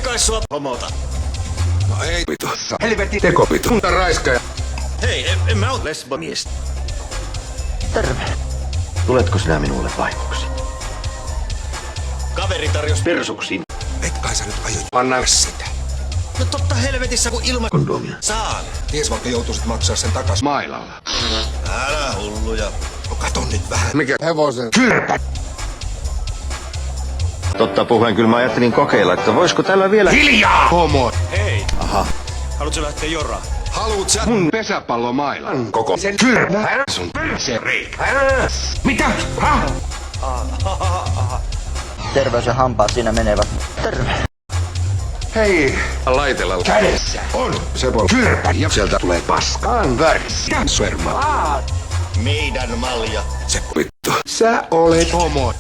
kai sua homota. No ei vitussa. Helvetti tekopitu. Kunta raiskaja. Hei, en mä oo lesbomies. Terve. Tuletko sinä minulle vaimoksi? Kaveri tarjos persuksiin. Et kai sä nyt aio panna sitä. No totta helvetissä kun ilma... Kondomia. Saan. Ties vaikka joutuisit maksaa sen takas mailalla. Älä hulluja. No kato nyt vähän. Mikä hevosen kyrpä. Totta puhuen kyllä mä ajattelin kokeilla, että voisiko tällä vielä... Hiljaa! Homo. Hei, Aha. haluatko lähteä jorraa? Haluut sä mun pesäpallomailan koko sen kyrpä sun se reikä. Mitä? Terveys ja hampaat siinä menevät. Terve. Hei, laitella kädessä on Sepol kyrpä ja sieltä tulee paskaan värissä. Sverma. Meidän malja. Se vittu. Sä olet homo.